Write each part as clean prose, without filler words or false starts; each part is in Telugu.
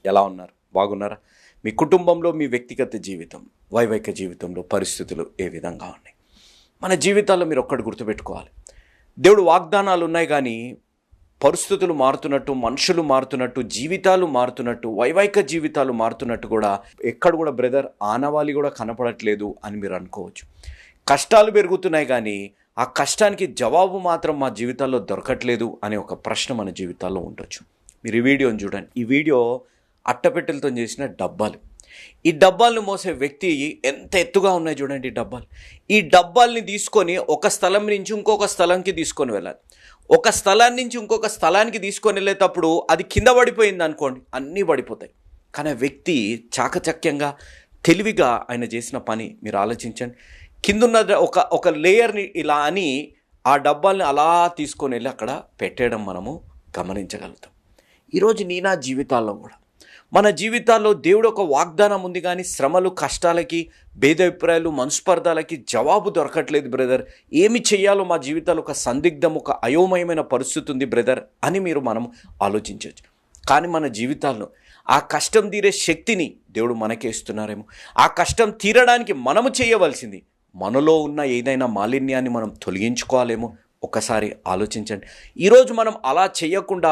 ఎలా ఉన్నారు? బాగున్నారా? మీ కుటుంబంలో, మీ వ్యక్తిగత జీవితం, వైవాహిక జీవితంలో పరిస్థితులు ఏ విధంగా ఉన్నాయి? మన జీవితాల్లో మీరు ఒక్కటి గుర్తుపెట్టుకోవాలి. దేవుడు వాగ్దానాలు ఉన్నాయి కానీ పరిస్థితులు మారుతున్నట్టు, మనుషులు మారుతున్నట్టు, జీవితాలు మారుతున్నట్టు, వైవాహిక జీవితాలు మారుతున్నట్టు కూడా ఎక్కడ కూడా బ్రదర్ ఆనవాళి కూడా కనపడట్లేదు అని మీరు అనుకోవచ్చు. కష్టాలు పెరుగుతున్నాయి కానీ ఆ కష్టానికి జవాబు మాత్రం మా జీవితాల్లో దొరకట్లేదు అనే ఒక ప్రశ్న మన జీవితాల్లో ఉండొచ్చు. మీరు ఈ వీడియోని చూడండి. ఈ వీడియో అట్టపెట్టెలతో చేసిన డబ్బాలు. ఈ డబ్బాలను మోసే వ్యక్తి ఎంత ఎత్తుగా ఉన్నాయి చూడండి. ఈ డబ్బాల్ని తీసుకొని ఒక స్థలం నుంచి ఇంకొక స్థలంకి తీసుకొని వెళ్ళాలి. ఒక స్థలాన్ని నుంచి ఇంకొక స్థలానికి తీసుకొని వెళ్ళేటప్పుడు అది కింద పడిపోయింది అనుకోండి, అన్నీ పడిపోతాయి. కానీ ఆ వ్యక్తి చాకచక్యంగా, తెలివిగా ఆయన చేసిన పని మీరు ఆలోచించండి. కిందున్న ఒక లేయర్ని ఇలా అని ఆ డబ్బాల్ని అలా తీసుకొని వెళ్ళి అక్కడ పెట్టేయడం మనము గమనించగలుగుతాం. ఈరోజు నా జీవితాల్లో కూడా, మన జీవితాల్లో దేవుడు ఒక వాగ్దానం ఉంది కానీ శ్రమలు, కష్టాలకి, భేదాభిప్రాయాలు, మనస్పర్ధాలకి జవాబు దొరకట్లేదు బ్రదర్. ఏమి చేయాలో మా జీవితాల్లో ఒక సందిగ్ధం, ఒక అయోమయమైన పరిస్థితి ఉంది బ్రదర్ అని మనం ఆలోచించవచ్చు. కానీ మన జీవితాల్లో ఆ కష్టం తీరే శక్తిని దేవుడు మనకే ఇస్తున్నారేమో. ఆ కష్టం తీరడానికి మనము చేయవలసింది, మనలో ఉన్న ఏదైనా మాలిన్యాన్ని మనం తొలగించుకోవాలేమో. ఒకసారి ఆలోచించండి. ఈరోజు మనం అలా చేయకుండా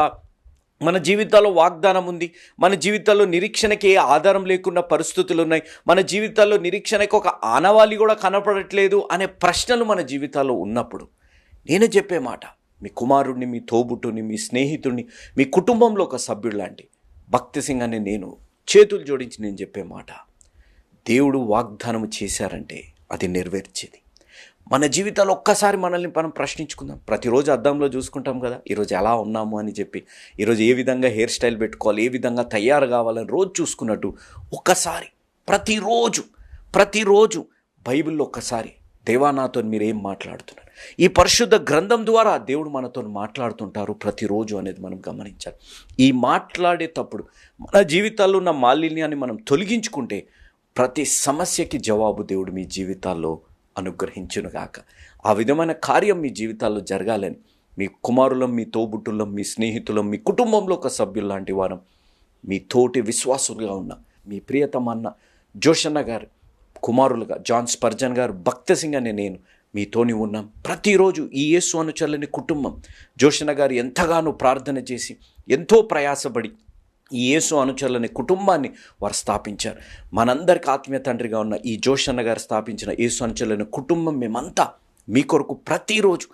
మన జీవితాల్లో వాగ్దానం ఉంది, మన జీవితాల్లో నిరీక్షణకి ఏ ఆధారం లేకుండా పరిస్థితులు ఉన్నాయి, మన జీవితాల్లో నిరీక్షణకి ఒక ఆనవాళి కూడా కనపడట్లేదు అనే ప్రశ్నలు మన జీవితాల్లో ఉన్నప్పుడు నేను చెప్పే మాట, మీ కుమారుడిని, మీ తోబుట్టుని, మీ స్నేహితుడిని, మీ కుటుంబంలో ఒక సభ్యుడు లాంటి భక్తి సింగ్ అనే నేను చేతులు జోడించి నేను చెప్పే మాట, దేవుడు వాగ్దానం చేశారంటే అది నెరవేర్చేది. మన జీవితాల్లో ఒక్కసారి మనల్ని మనం ప్రశ్నించుకుందాం. ప్రతిరోజు అద్దంలో చూసుకుంటాం కదా, ఈరోజు ఎలా ఉన్నాము అని చెప్పి, ఈరోజు ఏ విధంగా హెయిర్ స్టైల్ పెట్టుకోవాలి, ఏ విధంగా తయారు కావాలని రోజు చూసుకున్నట్టు ఒక్కసారి ప్రతిరోజు బైబిల్లో ఒక్కసారి దేవా నాతో మీరు ఏం మాట్లాడుతున్నారు, ఈ పరిశుద్ధ గ్రంథం ద్వారా దేవుడు మనతో మాట్లాడుతుంటారు ప్రతిరోజు అనేది మనం గమనించాలి. ఈ మాట్లాడేటప్పుడు మన జీవితాల్లో ఉన్న మాలిన్యాన్ని మనం తొలగించుకుంటే ప్రతి సమస్యకి జవాబు దేవుడు మీ జీవితాల్లో అనుగ్రహించునుగాక. ఆ విధమైన కార్యం మీ జీవితాల్లో జరగాలని మీ కుమారులం, మీ తోబుట్టులం, మీ స్నేహితులం, మీ కుటుంబంలో ఒక సభ్యులు లాంటి వారం, మీ తోటి విశ్వాసులుగా ఉన్న మీ ప్రియతమన్న జోషన్న గారు కుమారులుగా జాన్ స్పర్జన్ గారు, భక్తి సింగ్ అనే నేను మీతోని ఉన్నాం. ప్రతిరోజు ఈ యేసు అనుచరులని కుటుంబం జోషన్న గారు ఎంతగానో ప్రార్థన చేసి ఎంతో ప్రయాసపడి ఈ యేసు అనుచరులని కుటుంబాన్ని వారు స్థాపించారు. మనందరికి ఆత్మీయ తండ్రిగా ఉన్న ఈ జోషన్న గారు స్థాపించిన యేసు అనుచరులని కుటుంబం మేమంతా మీ కొరకు ప్రతిరోజు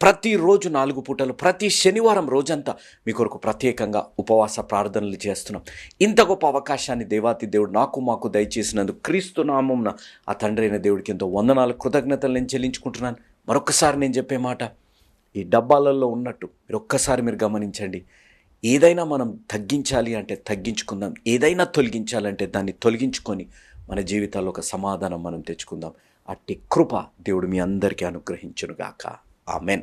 4 పూటలు, ప్రతి శనివారం రోజంతా మీ కొరకు ప్రత్యేకంగా ఉపవాస ప్రార్థనలు చేస్తున్నాం. ఇంత గొప్ప అవకాశాన్ని దేవాతి దేవుడు మాకు దయచేసినందుకు క్రీస్తు నామమున ఆ తండ్రి అయిన దేవుడికి ఎంతో వందనాలు, కృతజ్ఞతలు నేను చెల్లించుకుంటున్నాను. మరొక్కసారి నేను చెప్పే మాట, ఈ డబ్బాలలో ఉన్నట్టు మీరు గమనించండి. ఏదైనా మనం తగ్గించాలి అంటే తగ్గించుకుందాం, ఏదైనా తొలగించాలంటే దాన్ని తొలగించుకొని మన జీవితాల్లో ఒక సమాధానం మనం తెచ్చుకుందాం. అట్టి కృప దేవుడు మీ అందరికీ అనుగ్రహించునుగాక. ఆమెన్.